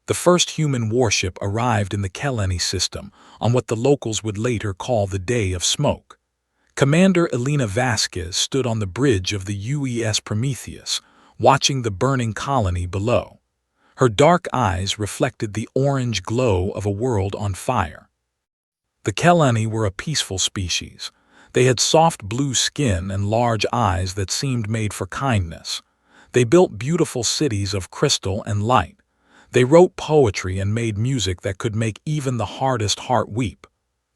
The first human warship arrived in the Keleni system on what the locals would later call the Day of Smoke. Commander Elena Vasquez stood on the bridge of the UES Prometheus, watching the burning colony below. Her dark eyes reflected the orange glow of a world on fire. The Keleni were a peaceful species. They had soft blue skin and large eyes that seemed made for kindness. They built beautiful cities of crystal and light. They wrote poetry and made music that could make even the hardest heart weep.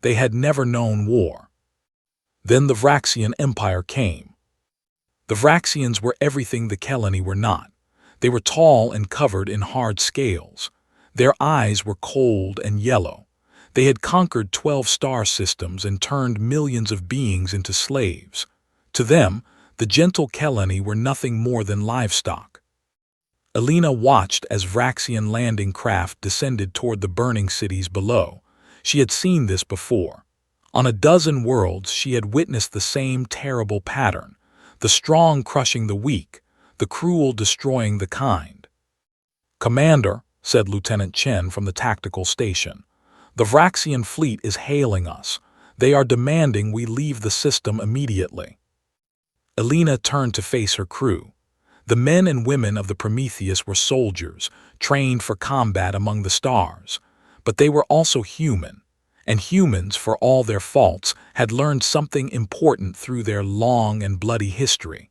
They had never known war. Then the Vraxian Empire came. The Vraxians were everything the Keleni were not. They were tall and covered in hard scales. Their eyes were cold and yellow. They had conquered 12 star systems and turned millions of beings into slaves. To them, the gentle Keleni were nothing more than livestock. Elena watched as Vraxian landing craft descended toward the burning cities below. She had seen this before. On a dozen worlds, she had witnessed the same terrible pattern, the strong crushing the weak, the cruel destroying the kind. "Commander," said Lieutenant Chen from the tactical station, "the Vraxian fleet is hailing us. They are demanding we leave the system immediately." Elena turned to face her crew. The men and women of the Prometheus were soldiers, trained for combat among the stars. But they were also human, and humans, for all their faults, had learned something important through their long and bloody history.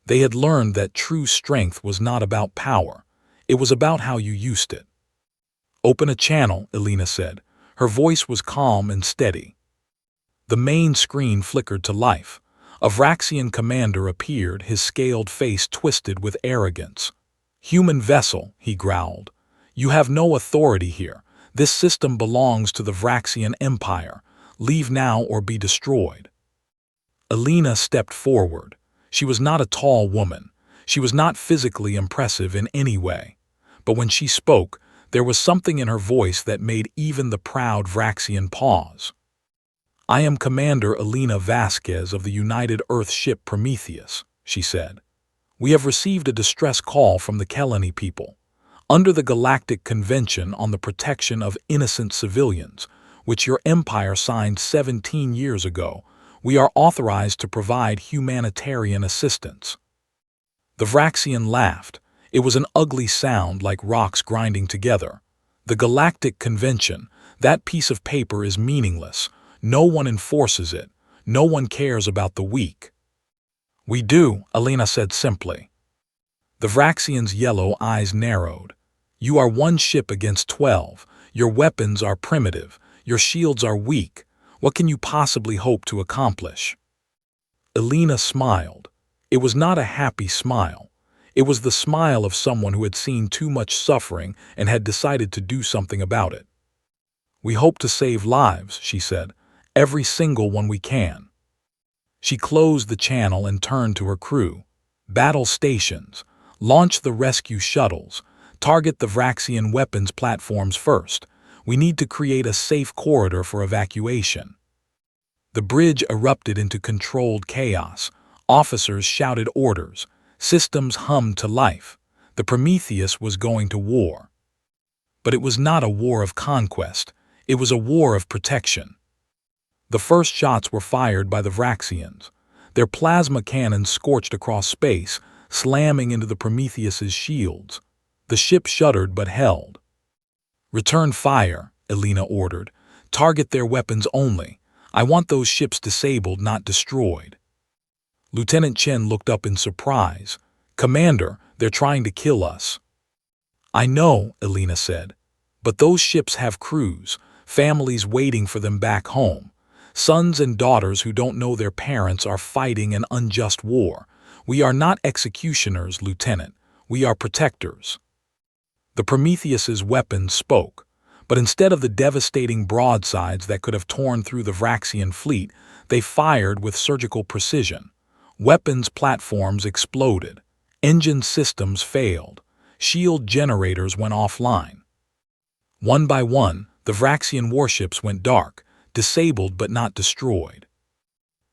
They had learned that true strength was not about power. It was about how you used it. "Open a channel," Elena said. Her voice was calm and steady. The main screen flickered to life. A Vraxian commander appeared, his scaled face twisted with arrogance. "Human vessel," he growled. "You have no authority here. This system belongs to the Vraxian Empire. Leave now or be destroyed." Elena stepped forward. She was not a tall woman. She was not physically impressive in any way. But when she spoke, there was something in her voice that made even the proud Vraxian pause. "I am Commander Elena Vasquez of the United Earth ship Prometheus," she said. "We have received a distress call from the Keleni people. Under the Galactic Convention on the Protection of Innocent Civilians, which your empire signed 17 years ago, we are authorized to provide humanitarian assistance." The Vraxian laughed. It was an ugly sound like rocks grinding together. "The Galactic Convention, that piece of paper is meaningless. No one enforces it. No one cares about the weak." "We do," Elena said simply. The Vraxian's yellow eyes narrowed. "You are one ship against 12. Your weapons are primitive. Your shields are weak. What can you possibly hope to accomplish?" Elena smiled. It was not a happy smile. It was the smile of someone who had seen too much suffering and had decided to do something about it. "We hope to save lives," she said. "Every single one we can." She closed the channel and turned to her crew. "Battle stations. Launch the rescue shuttles. Target the Vraxian weapons platforms first. We need to create a safe corridor for evacuation." The bridge erupted into controlled chaos. Officers shouted orders. Systems hummed to life. The Prometheus was going to war. But it was not a war of conquest. It was a war of protection. The first shots were fired by the Vraxians. Their plasma cannons scorched across space, slamming into the Prometheus's shields. The ship shuddered but held. "Return fire," Elena ordered. "Target their weapons only. I want those ships disabled, not destroyed." Lieutenant Chen looked up in surprise. "Commander, they're trying to kill us." "I know," Elena said. "But those ships have crews, families waiting for them back home. Sons and daughters who don't know their parents are fighting an unjust war. We are not executioners, Lieutenant. We are protectors." The Prometheus's weapons spoke, but instead of the devastating broadsides that could have torn through the Vraxian fleet, they fired with surgical precision. Weapons platforms exploded. Engine systems failed. Shield generators went offline. One by one, the Vraxian warships went dark, disabled but not destroyed.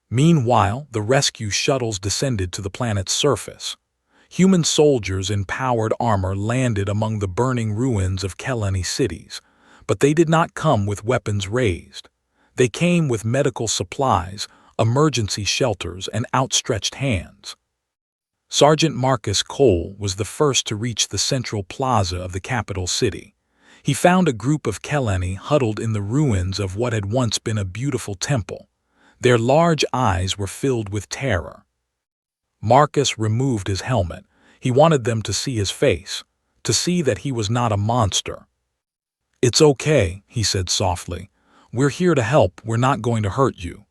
Meanwhile, the rescue shuttles descended to the planet's surface. Human soldiers in powered armor landed among the burning ruins of Kelani cities, but they did not come with weapons raised. They came with medical supplies, emergency shelters, and outstretched hands. Sergeant Marcus Cole was the first to reach the central plaza of the capital city. He found a group of Kelani huddled in the ruins of what had once been a beautiful temple. Their large eyes were filled with terror. Marcus removed his helmet. He wanted them to see his face, to see that he was not a monster. "It's okay," he said softly. "We're here to help. We're not going to hurt you."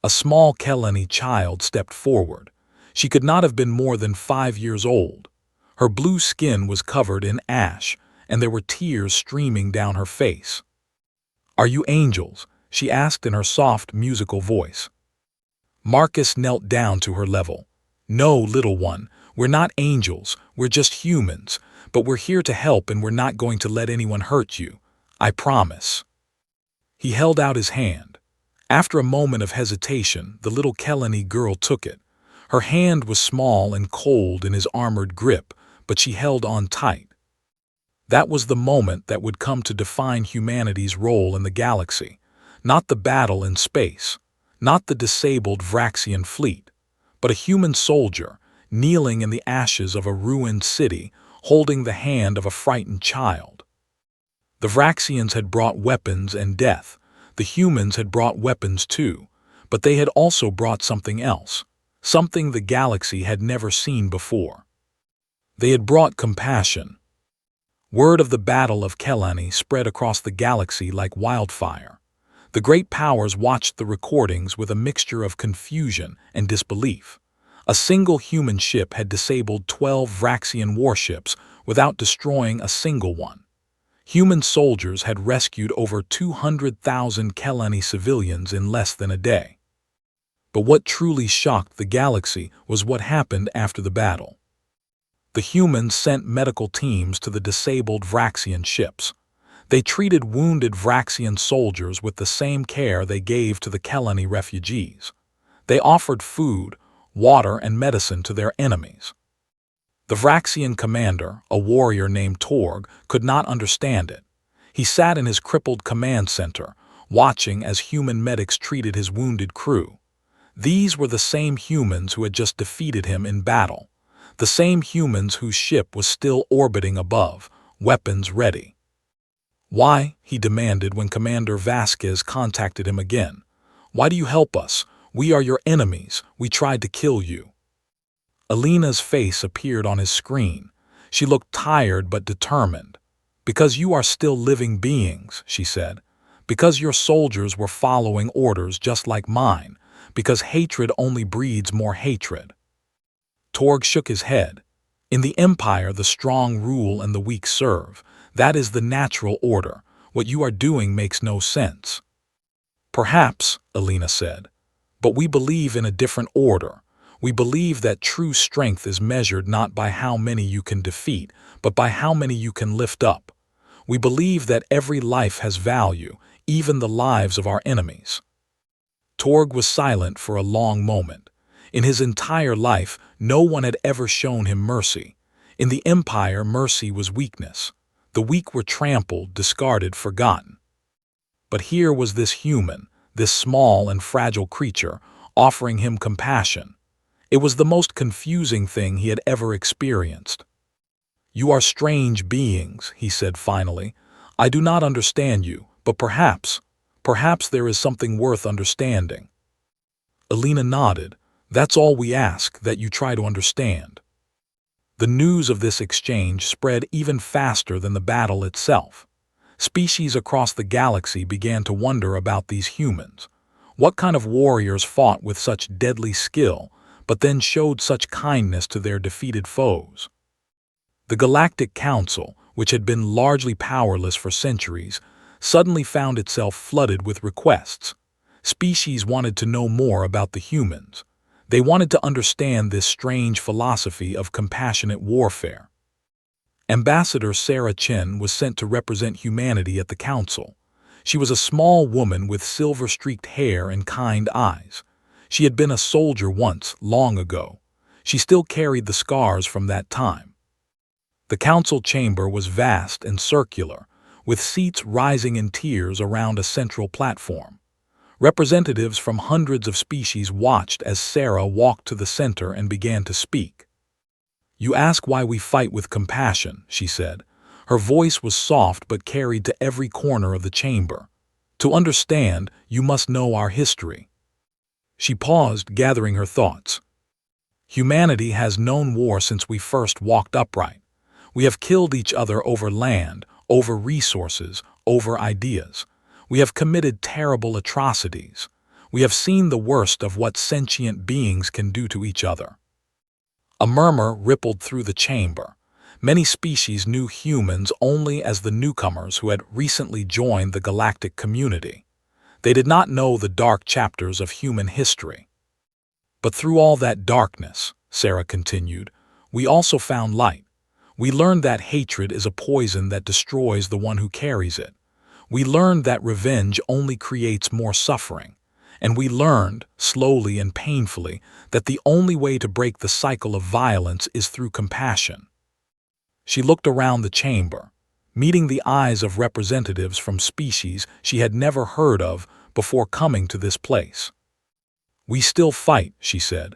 A small Kelani child stepped forward. She could not have been more than 5 years old. Her blue skin was covered in ash, and there were tears streaming down her face. "Are you angels?" she asked in her soft, musical voice. Marcus knelt down to her level. "No, little one, we're not angels, we're just humans, but we're here to help and we're not going to let anyone hurt you. I promise." He held out his hand. After a moment of hesitation, the little Kelani girl took it. Her hand was small and cold in his armored grip, but she held on tight. That was the moment that would come to define humanity's role in the galaxy. Not the battle in space, not the disabled Vraxian fleet, but a human soldier, kneeling in the ashes of a ruined city, holding the hand of a frightened child. The Vraxians had brought weapons and death. The humans had brought weapons too, but they had also brought something else, something the galaxy had never seen before. They had brought compassion. Word of the Battle of Kelani spread across the galaxy like wildfire. The great powers watched the recordings with a mixture of confusion and disbelief. A single human ship had disabled 12 Vraxian warships without destroying a single one. Human soldiers had rescued over 200,000 Kelani civilians in less than a day. But what truly shocked the galaxy was what happened after the battle. The humans sent medical teams to the disabled Vraxian ships. They treated wounded Vraxian soldiers with the same care they gave to the Kelani refugees. They offered food, water, and medicine to their enemies. The Vraxian commander, a warrior named Torg, could not understand it. He sat in his crippled command center, watching as human medics treated his wounded crew. These were the same humans who had just defeated him in battle, the same humans whose ship was still orbiting above, weapons ready. "Why?" he demanded when Commander Vasquez contacted him again. "Why do you help us? We are your enemies. We tried to kill you." Alina's face appeared on his screen. She looked tired but determined. "Because you are still living beings," she said. "Because your soldiers were following orders just like mine. Because hatred only breeds more hatred." Torg shook his head. "In the Empire, the strong rule and the weak serve. That is the natural order. What you are doing makes no sense." "Perhaps," Alina said. "But we believe in a different order. We believe that true strength is measured not by how many you can defeat, but by how many you can lift up. We believe that every life has value, even the lives of our enemies." Torg was silent for a long moment. In his entire life, no one had ever shown him mercy. In the Empire, mercy was weakness. The weak were trampled, discarded, forgotten. But here was this human, this small and fragile creature, offering him compassion. It was the most confusing thing he had ever experienced. "You are strange beings," he said finally. "I do not understand you, but perhaps there is something worth understanding." Alina nodded. "That's all we ask, that you try to understand." The news of this exchange spread even faster than the battle itself. Species across the galaxy began to wonder about these humans. What kind of warriors fought with such deadly skill, but then showed such kindness to their defeated foes? The Galactic Council, which had been largely powerless for centuries, suddenly found itself flooded with requests. Species wanted to know more about the humans. They wanted to understand this strange philosophy of compassionate warfare. Ambassador Sarah Chen was sent to represent humanity at the council. She was a small woman with silver-streaked hair and kind eyes. She had been a soldier once, long ago. She still carried the scars from that time. The council chamber was vast and circular, with seats rising in tiers around a central platform. Representatives from hundreds of species watched as Sarah walked to the center and began to speak. "You ask why we fight with compassion," she said. Her voice was soft but carried to every corner of the chamber. "To understand, you must know our history." She paused, gathering her thoughts. "Humanity has known war since we first walked upright. We have killed each other over land, over resources, over ideas. We have committed terrible atrocities. We have seen the worst of what sentient beings can do to each other." A murmur rippled through the chamber. Many species knew humans only as the newcomers who had recently joined the galactic community. They did not know the dark chapters of human history. "But through all that darkness," Sarah continued, "we also found light. We learned that hatred is a poison that destroys the one who carries it. We learned that revenge only creates more suffering. And we learned, slowly and painfully, that the only way to break the cycle of violence is through compassion." She looked around the chamber, meeting the eyes of representatives from species she had never heard of before coming to this place. "We still fight," she said.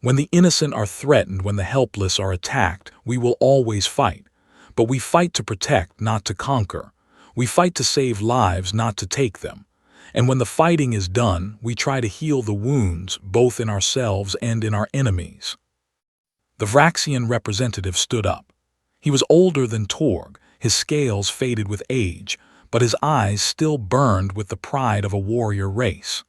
"When the innocent are threatened, when the helpless are attacked, we will always fight. But we fight to protect, not to conquer. We fight to save lives, not to take them. And when the fighting is done, we try to heal the wounds, both in ourselves and in our enemies." The Vraxian representative stood up. He was older than Torg, his scales faded with age, but his eyes still burned with the pride of a warrior race.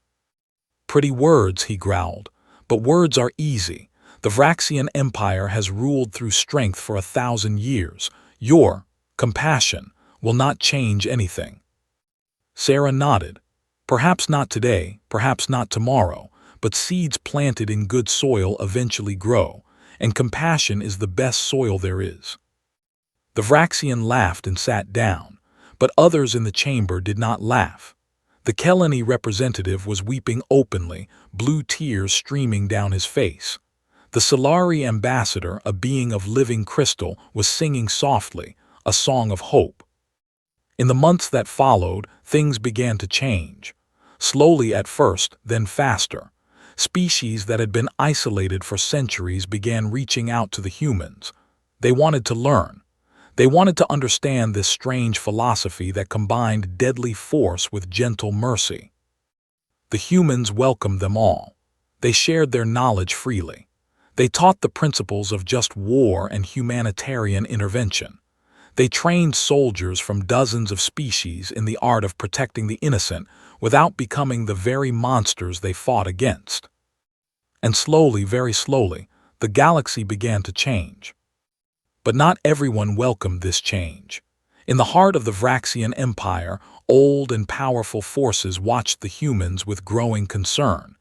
"Pretty words," he growled, "but words are easy. The Vraxian Empire has ruled through strength for 1,000 years. Your compassion will not change anything." Sarah nodded. "Perhaps not today, perhaps not tomorrow, but seeds planted in good soil eventually grow, and compassion is the best soil there is." The Vraxian laughed and sat down, but others in the chamber did not laugh. The Kelani representative was weeping openly, blue tears streaming down his face. The Solari ambassador, a being of living crystal, was singing softly, a song of hope. In the months that followed, things began to change. Slowly at first, then faster. Species that had been isolated for centuries began reaching out to the humans. They wanted to learn. They wanted to understand this strange philosophy that combined deadly force with gentle mercy. The humans welcomed them all. They shared their knowledge freely. They taught the principles of just war and humanitarian intervention. They trained soldiers from dozens of species in the art of protecting the innocent without becoming the very monsters they fought against. And slowly, very slowly, the galaxy began to change. But not everyone welcomed this change. In the heart of the Vraxian Empire, old and powerful forces watched the humans with growing concern.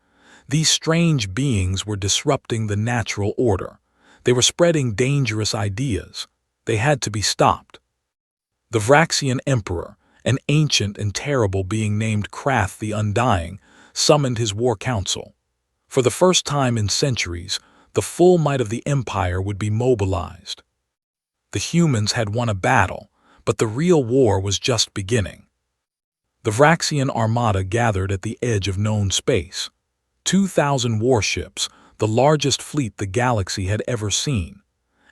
These strange beings were disrupting the natural order. They were spreading dangerous ideas. They had to be stopped. The Vraxian Emperor, an ancient and terrible being named Krath the Undying, summoned his war council. For the first time in centuries, the full might of the Empire would be mobilized. The humans had won a battle, but the real war was just beginning. The Vraxian armada gathered at the edge of known space. 2,000 warships, the largest fleet the galaxy had ever seen.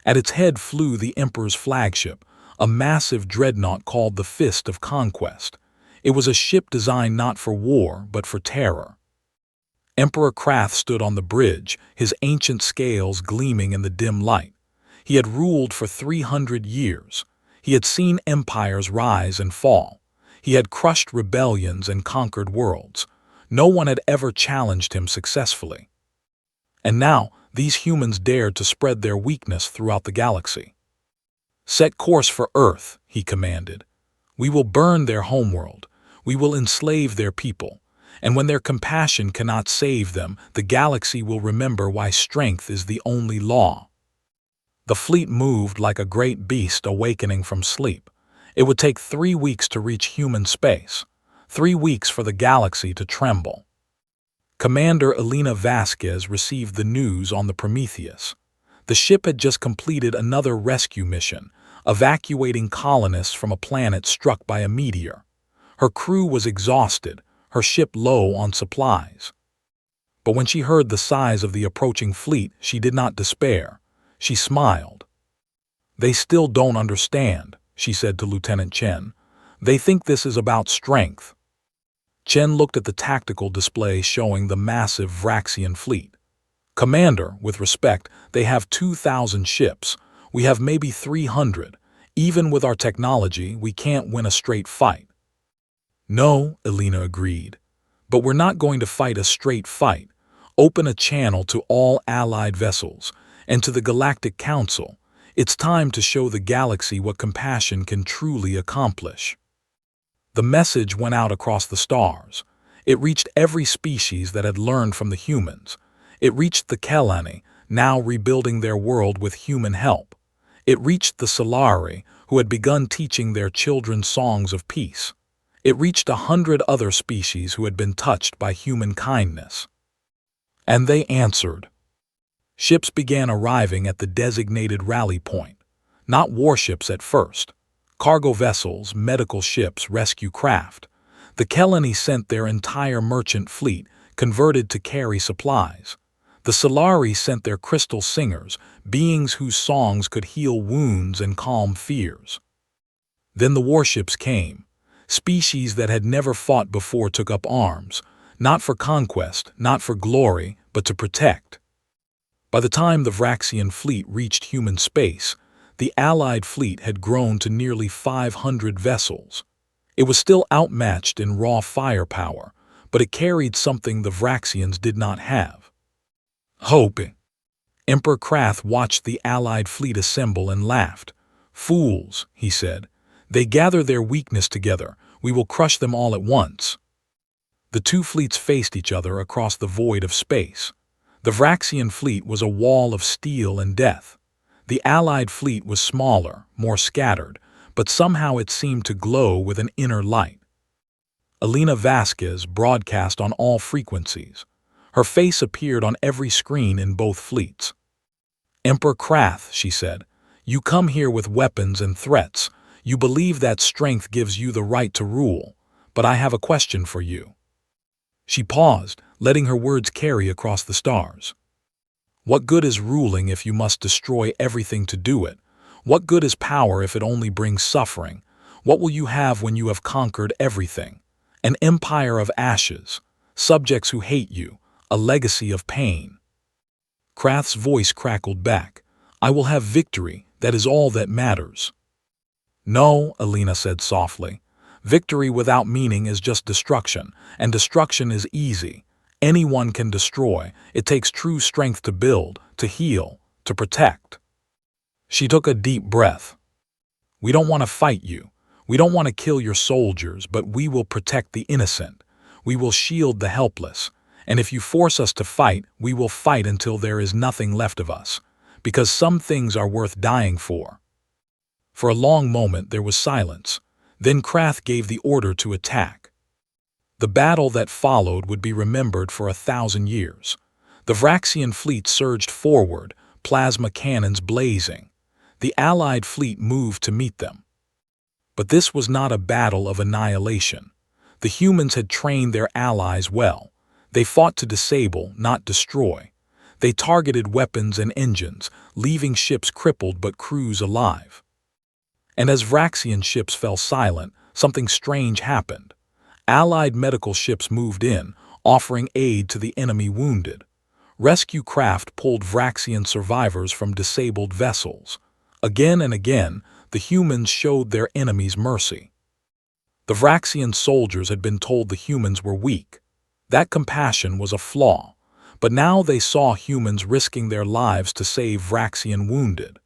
At its head flew the Emperor's flagship, a massive dreadnought called the Fist of Conquest. It was a ship designed not for war, but for terror. Emperor Krath stood on the bridge, his ancient scales gleaming in the dim light. He had ruled for 300 years. He had seen empires rise and fall. He had crushed rebellions and conquered worlds. No one had ever challenged him successfully. And now, these humans dared to spread their weakness throughout the galaxy. "Set course for Earth," he commanded. "We will burn their homeworld. We will enslave their people. And when their compassion cannot save them, the galaxy will remember why strength is the only law." The fleet moved like a great beast awakening from sleep. It would take 3 weeks to reach human space, 3 weeks for the galaxy to tremble. Commander Elena Vasquez received the news on the Prometheus. The ship had just completed another rescue mission, evacuating colonists from a planet struck by a meteor. Her crew was exhausted, her ship low on supplies. But when she heard the size of the approaching fleet, she did not despair. She smiled. "They still don't understand," she said to Lieutenant Chen. "They think this is about strength." Chen looked at the tactical display showing the massive Vraxian fleet. "Commander, with respect, they have 2,000 ships. We have maybe 300. Even with our technology, we can't win a straight fight." "No," Elena agreed. "But we're not going to fight a straight fight. Open a channel to all Allied vessels, and to the Galactic Council. It's time to show the galaxy what compassion can truly accomplish." The message went out across the stars. It reached every species that had learned from the humans. It reached the Kelani, now rebuilding their world with human help. It reached the Solari, who had begun teaching their children songs of peace. It reached 100 other species who had been touched by human kindness. And they answered. Ships began arriving at the designated rally point. Not warships at first. Cargo vessels, medical ships, rescue craft. The Kelani sent their entire merchant fleet, converted to carry supplies. The Solari sent their crystal singers, beings whose songs could heal wounds and calm fears. Then the warships came. Species that had never fought before took up arms, not for conquest, not for glory, but to protect. By the time the Vraxian fleet reached human space, the Allied fleet had grown to nearly 500 vessels. It was still outmatched in raw firepower, but it carried something the Vraxians did not have. Hope. Emperor Krath watched the Allied fleet assemble and laughed. "Fools," he said. "They gather their weakness together. We will crush them all at once." The two fleets faced each other across the void of space. The Vraxian fleet was a wall of steel and death. The Allied fleet was smaller, more scattered, but somehow it seemed to glow with an inner light. Elena Vasquez broadcast on all frequencies. Her face appeared on every screen in both fleets. "Emperor Krath," she said, "you come here with weapons and threats. You believe that strength gives you the right to rule, but I have a question for you." She paused, letting her words carry across the stars. "What good is ruling if you must destroy everything to do it? What good is power if it only brings suffering? What will you have when you have conquered everything? An empire of ashes, subjects who hate you, a legacy of pain." Krath's voice crackled back. "I will have victory, that is all that matters." "No," Elena said softly. "Victory without meaning is just destruction, and destruction is easy. Anyone can destroy. It takes true strength to build, to heal, to protect." She took a deep breath. "We don't want to fight you. We don't want to kill your soldiers, but we will protect the innocent. We will shield the helpless. And if you force us to fight, we will fight until there is nothing left of us. Because some things are worth dying for." For a long moment there was silence. Then Krath gave the order to attack. The battle that followed would be remembered for 1,000 years. The Vraxian fleet surged forward, plasma cannons blazing. The Allied fleet moved to meet them. But this was not a battle of annihilation. The humans had trained their allies well. They fought to disable, not destroy. They targeted weapons and engines, leaving ships crippled but crews alive. And as Vraxian ships fell silent, something strange happened. Allied medical ships moved in, offering aid to the enemy wounded. Rescue craft pulled Vraxian survivors from disabled vessels. Again and again, the humans showed their enemies mercy. The Vraxian soldiers had been told the humans were weak. That compassion was a flaw, but now they saw humans risking their lives to save Vraxian wounded.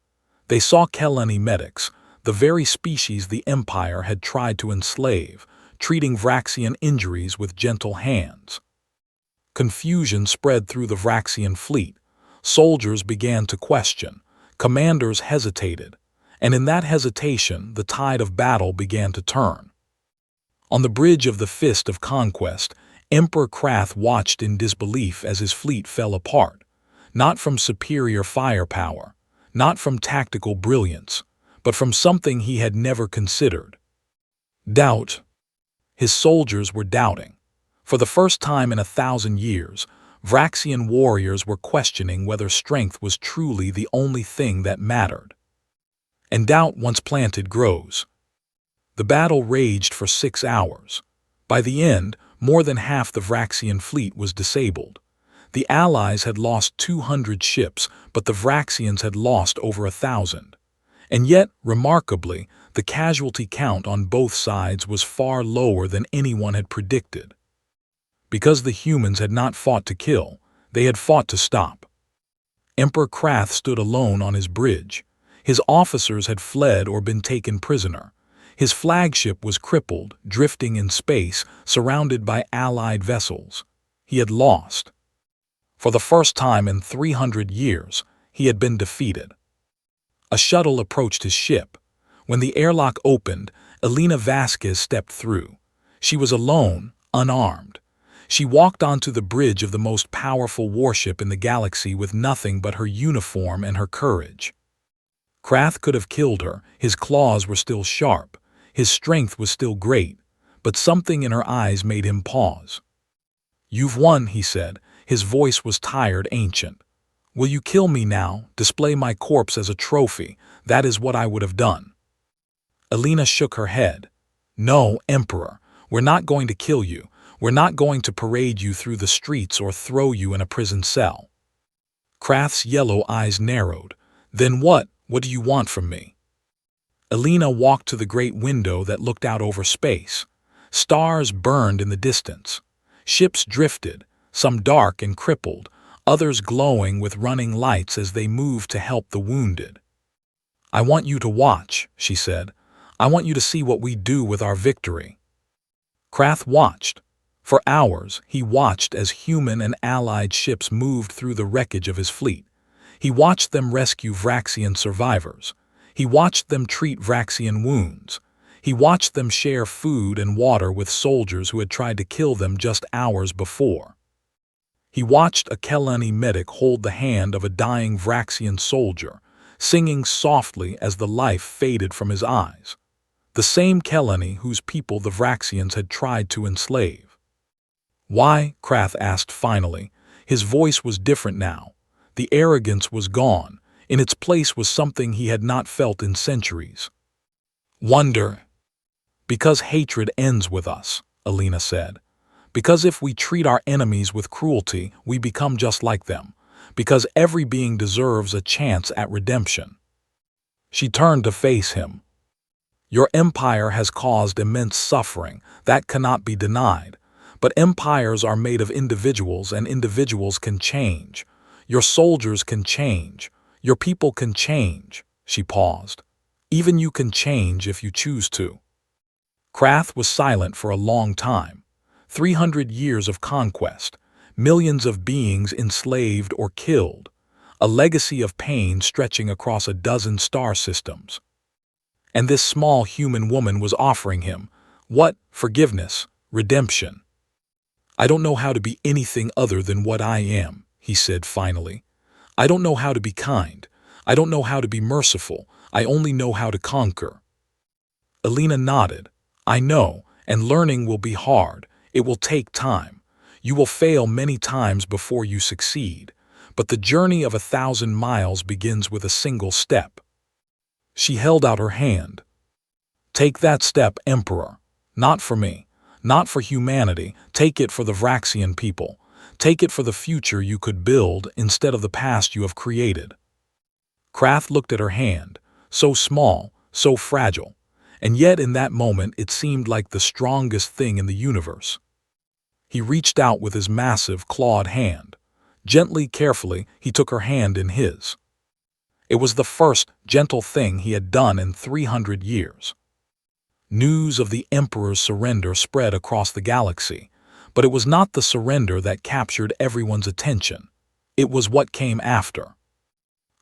They saw Kelani medics, the very species the Empire had tried to enslave, treating Vraxian injuries with gentle hands. Confusion spread through the Vraxian fleet. Soldiers began to question. Commanders hesitated. And in that hesitation, the tide of battle began to turn. On the bridge of the Fist of Conquest, Emperor Krath watched in disbelief as his fleet fell apart. Not from superior firepower, not from tactical brilliance, but from something he had never considered. Doubt. His soldiers were doubting. For the first time in 1,000 years, Vraxian warriors were questioning whether strength was truly the only thing that mattered. And doubt once planted grows. The battle raged for 6 hours. By the end, more than half the Vraxian fleet was disabled. The Allies had lost 200 ships, but the Vraxians had lost over 1,000. And yet, remarkably, the casualty count on both sides was far lower than anyone had predicted. Because the humans had not fought to kill, they had fought to stop. Emperor Krath stood alone on his bridge. His officers had fled or been taken prisoner. His flagship was crippled, drifting in space, surrounded by Allied vessels. He had lost. For the first time in 300 years, he had been defeated. A shuttle approached his ship. When the airlock opened, Elena Vasquez stepped through. She was alone, unarmed. She walked onto the bridge of the most powerful warship in the galaxy with nothing but her uniform and her courage. Krath could have killed her. His claws were still sharp. His strength was still great, but something in her eyes made him pause. "You've won," he said. His voice was tired, ancient. "Will you kill me now, display my corpse as a trophy? That is what I would have done." Elena shook her head. "No, Emperor, we're not going to kill you. We're not going to parade you through the streets or throw you in a prison cell." Krath's yellow eyes narrowed. "Then what? What do you want from me?" Elena walked to the great window that looked out over space. Stars burned in the distance. Ships drifted, some dark and crippled, others glowing with running lights as they moved to help the wounded. "I want you to watch," she said. "I want you to see what we do with our victory." Krath watched. For hours, he watched as human and allied ships moved through the wreckage of his fleet. He watched them rescue Vraxian survivors. He watched them treat Vraxian wounds. He watched them share food and water with soldiers who had tried to kill them just hours before. He watched a Kelani medic hold the hand of a dying Vraxian soldier, singing softly as the life faded from his eyes. The same Kelani whose people the Vraxians had tried to enslave. "Why?" Krath asked finally. His voice was different now. The arrogance was gone. In its place was something he had not felt in centuries. "Wonder." "Because hatred ends with us," Elena said. "Because if we treat our enemies with cruelty, we become just like them. Because every being deserves a chance at redemption." She turned to face him. "Your empire has caused immense suffering. That cannot be denied. But empires are made of individuals, and individuals can change. Your soldiers can change. Your people can change." She paused. "Even you can change if you choose to." Krath was silent for a long time. 300 years of conquest, millions of beings enslaved or killed, a legacy of pain stretching across a dozen star systems. And this small human woman was offering him, what? Forgiveness, redemption. "I don't know how to be anything other than what I am," he said finally. "I don't know how to be kind. I don't know how to be merciful. I only know how to conquer." Elena nodded. "I know, and learning will be hard. It will take time. You will fail many times before you succeed. But the journey of 1,000 miles begins with a single step." She held out her hand. "Take that step, Emperor. Not for me. Not for humanity. Take it for the Vraxian people. Take it for the future you could build instead of the past you have created." Krath looked at her hand, so small, so fragile, and yet in that moment it seemed like the strongest thing in the universe. He reached out with his massive, clawed hand. Gently, carefully, he took her hand in his. It was the first gentle thing he had done in 300 years. News of the Emperor's surrender spread across the galaxy, but it was not the surrender that captured everyone's attention. It was what came after.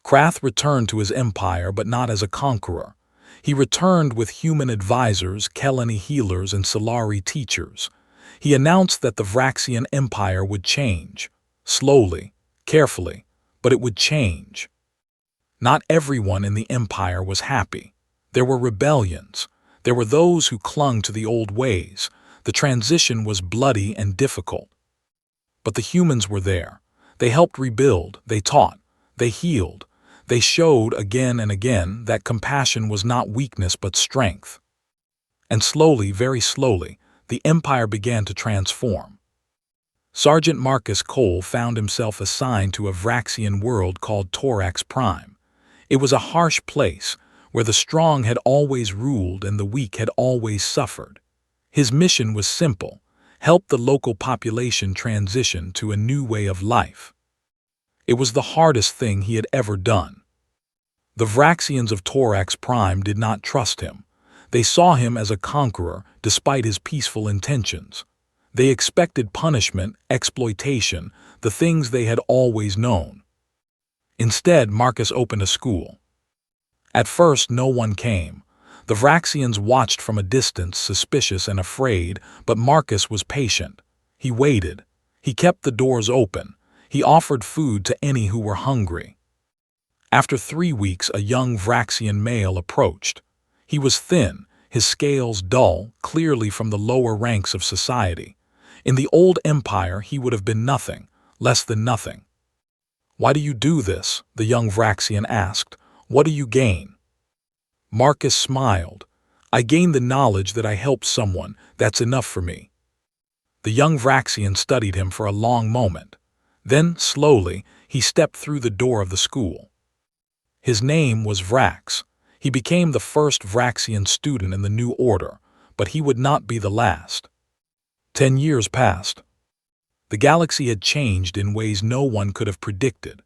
Krath returned to his empire, but not as a conqueror. He returned with human advisors, Kelani healers, and Solari teachers. He announced that the Vraxian Empire would change. Slowly, carefully, but it would change. Not everyone in the empire was happy. There were rebellions. There were those who clung to the old ways. The transition was bloody and difficult. But the humans were there. They helped rebuild, they taught, they healed. They showed again and again that compassion was not weakness but strength. And slowly, very slowly, the empire began to transform. Sergeant Marcus Cole found himself assigned to a Vraxian world called Torax Prime. It was a harsh place where the strong had always ruled and the weak had always suffered. His mission was simple: help the local population transition to a new way of life. It was the hardest thing he had ever done. The Vraxians of Torax Prime did not trust him. They saw him as a conqueror despite his peaceful intentions. They expected punishment, exploitation, the things they had always known. Instead, Marcus opened a school. At first, no one came. The Vraxians watched from a distance, suspicious and afraid, but Marcus was patient. He waited. He kept the doors open. He offered food to any who were hungry. After 3 weeks, a young Vraxian male approached. He was thin, his scales dull, clearly from the lower ranks of society. In the old empire, he would have been nothing, less than nothing. "Why do you do this?" the young Vraxian asked. "What do you gain?" Marcus smiled. "I gain the knowledge that I helped someone. That's enough for me." The young Vraxian studied him for a long moment. Then, slowly, he stepped through the door of the school. His name was Vrax. He became the first Vraxian student in the new order, but he would not be the last. 10 years passed. The galaxy had changed in ways no one could have predicted.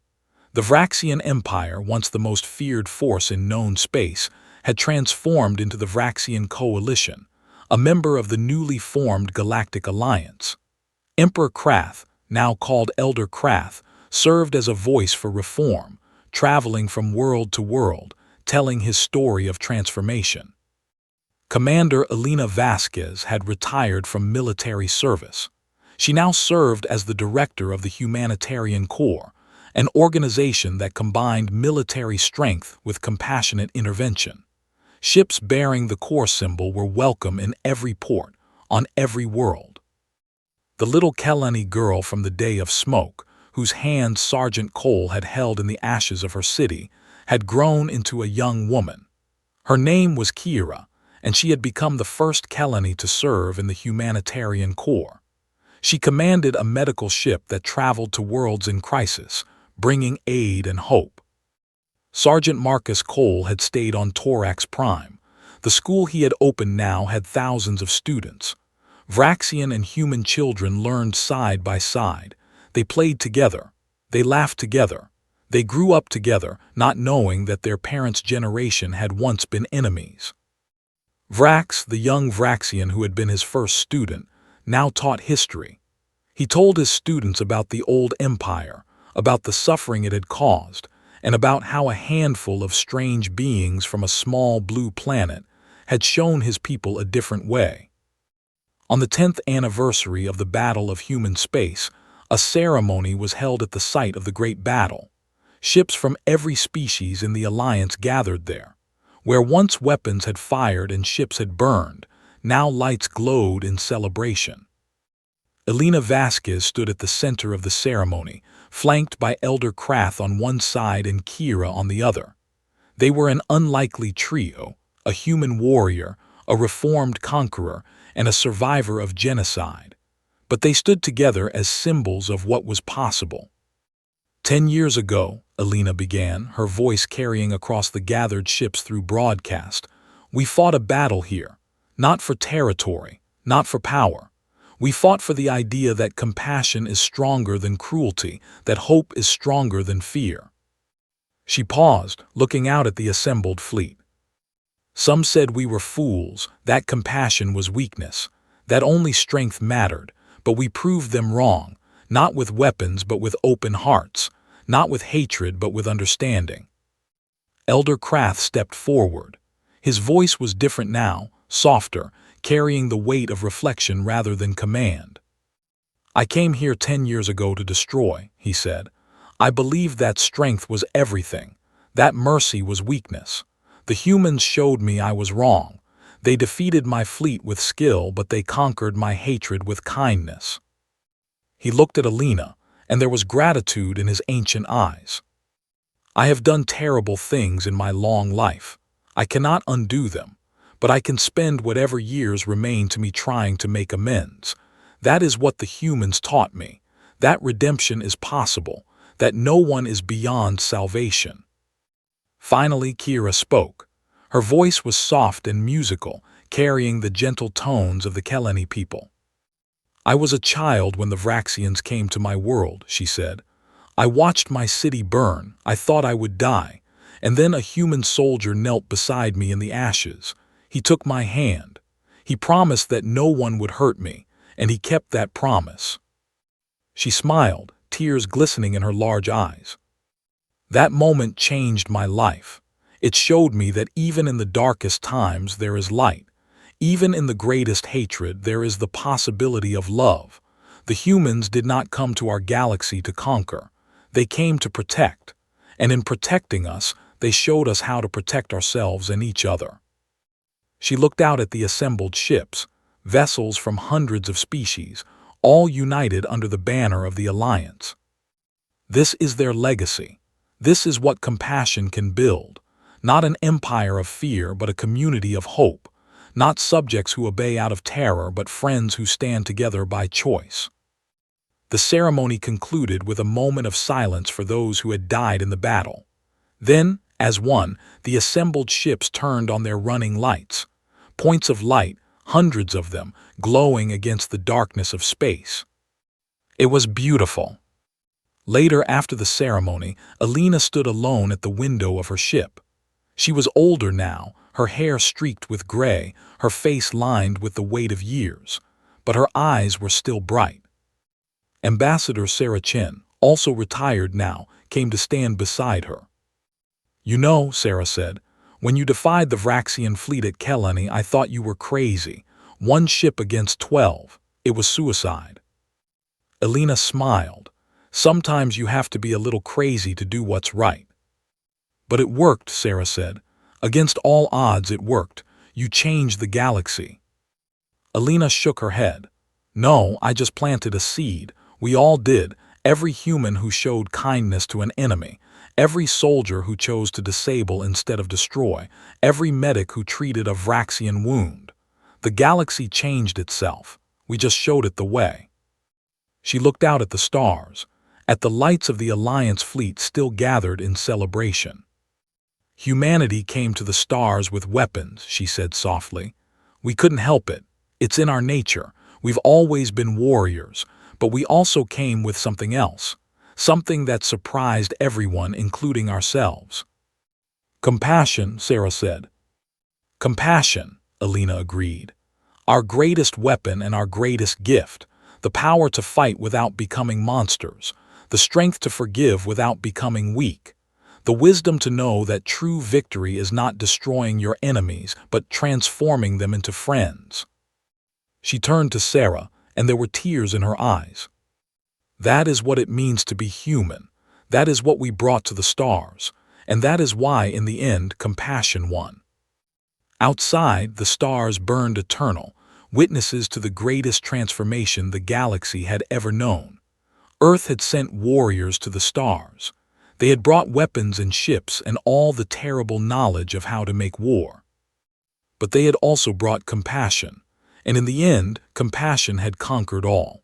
The Vraxian Empire, once the most feared force in known space, had transformed into the Vraxian Coalition, a member of the newly formed Galactic Alliance. Emperor Krath, now called Elder Krath, served as a voice for reform, traveling from world to world, telling his story of transformation. Commander Elena Vasquez had retired from military service. She now served as the director of the Humanitarian Corps, an organization that combined military strength with compassionate intervention. Ships bearing the Corps symbol were welcome in every port, on every world. The little Kelani girl from the Day of Smoke, whose hand Sergeant Cole had held in the ashes of her city, had grown into a young woman. Her name was Kira, and she had become the first Kelani to serve in the Humanitarian Corps. She commanded a medical ship that traveled to worlds in crisis, bringing aid and hope. Sergeant Marcus Cole had stayed on Torax Prime. The school he had opened now had thousands of students. Vraxian and human children learned side by side. They played together. They laughed together. They grew up together, not knowing that their parents' generation had once been enemies. Vrax, the young Vraxian who had been his first student, now taught history. He told his students about the old empire, about the suffering it had caused, and about how a handful of strange beings from a small blue planet had shown his people a different way. On the 10th anniversary of the Battle of Human Space, a ceremony was held at the site of the Great Battle. Ships from every species in the Alliance gathered there. Where once weapons had fired and ships had burned, now lights glowed in celebration. Elena Vasquez stood at the center of the ceremony, flanked by Elder Krath on one side and Kira on the other. They were an unlikely trio, a human warrior, a reformed conqueror, and a survivor of genocide. But they stood together as symbols of what was possible. 10 years ago, Elena began, her voice carrying across the gathered ships through broadcast, we fought a battle here, not for territory, not for power. We fought for the idea that compassion is stronger than cruelty, that hope is stronger than fear. She paused, looking out at the assembled fleet. Some said we were fools, that compassion was weakness, that only strength mattered, but we proved them wrong, not with weapons but with open hearts, not with hatred but with understanding. Elder Krath stepped forward. His voice was different now, softer, carrying the weight of reflection rather than command. I came here 10 years ago to destroy, he said. I believed that strength was everything, That mercy was weakness. The humans showed me I was wrong. They defeated my fleet with skill, but they conquered my hatred with kindness. He looked at Alina, and there was gratitude in his ancient eyes. I have done terrible things in my long life. I cannot undo them, but I can spend whatever years remain to me trying to make amends. That is what the humans taught me, that redemption is possible, that no one is beyond salvation. Finally, Kira spoke. Her voice was soft and musical, carrying the gentle tones of the Keleni people. I was a child when the Vraxians came to my world, she said. I watched my city burn, I thought I would die, and then a human soldier knelt beside me in the ashes. He took my hand. He promised that no one would hurt me, and he kept that promise. She smiled, tears glistening in her large eyes. That moment changed my life. It showed me that even in the darkest times there is light. Even in the greatest hatred there is the possibility of love. The humans did not come to our galaxy to conquer. They came to protect. And in protecting us, they showed us how to protect ourselves and each other. She looked out at the assembled ships, vessels from hundreds of species, all united under the banner of the Alliance. This is their legacy. This is what compassion can build. Not an empire of fear, but a community of hope. Not subjects who obey out of terror, but friends who stand together by choice. The ceremony concluded with a moment of silence for those who had died in the battle. Then, as one, the assembled ships turned on their running lights. Points of light, hundreds of them, glowing against the darkness of space. It was beautiful. Later, after the ceremony, Alina stood alone at the window of her ship. She was older now, her hair streaked with gray, her face lined with the weight of years, but her eyes were still bright. Ambassador Sarah Chen, also retired now, came to stand beside her. You know, Sarah said, when you defied the Vraxian fleet at Keleni, I thought you were crazy. 1 ship against 12. It was suicide. Alina smiled. Sometimes you have to be a little crazy to do what's right. But it worked, Sarah said. Against all odds it worked. You changed the galaxy. Alina shook her head. No, I just planted a seed. We all did. Every human who showed kindness to an enemy. Every soldier who chose to disable instead of destroy. Every medic who treated a Vraxian wound. The galaxy changed itself. We just showed it the way. She looked out at the stars, at the lights of the Alliance fleet still gathered in celebration. Humanity came to the stars with weapons, she said softly. We couldn't help it. It's in our nature. We've always been warriors, but we also came with something else. Something that surprised everyone, including ourselves. Compassion, Sarah said. Compassion, Alina agreed. Our greatest weapon and our greatest gift. The power to fight without becoming monsters. The strength to forgive without becoming weak. The wisdom to know that true victory is not destroying your enemies, but transforming them into friends. She turned to Sarah, and there were tears in her eyes. That is what it means to be human. That is what we brought to the stars. And that is why, in the end, compassion won. Outside, the stars burned eternal, witnesses to the greatest transformation the galaxy had ever known. Earth had sent warriors to the stars. They had brought weapons and ships and all the terrible knowledge of how to make war. But they had also brought compassion, and in the end, compassion had conquered all.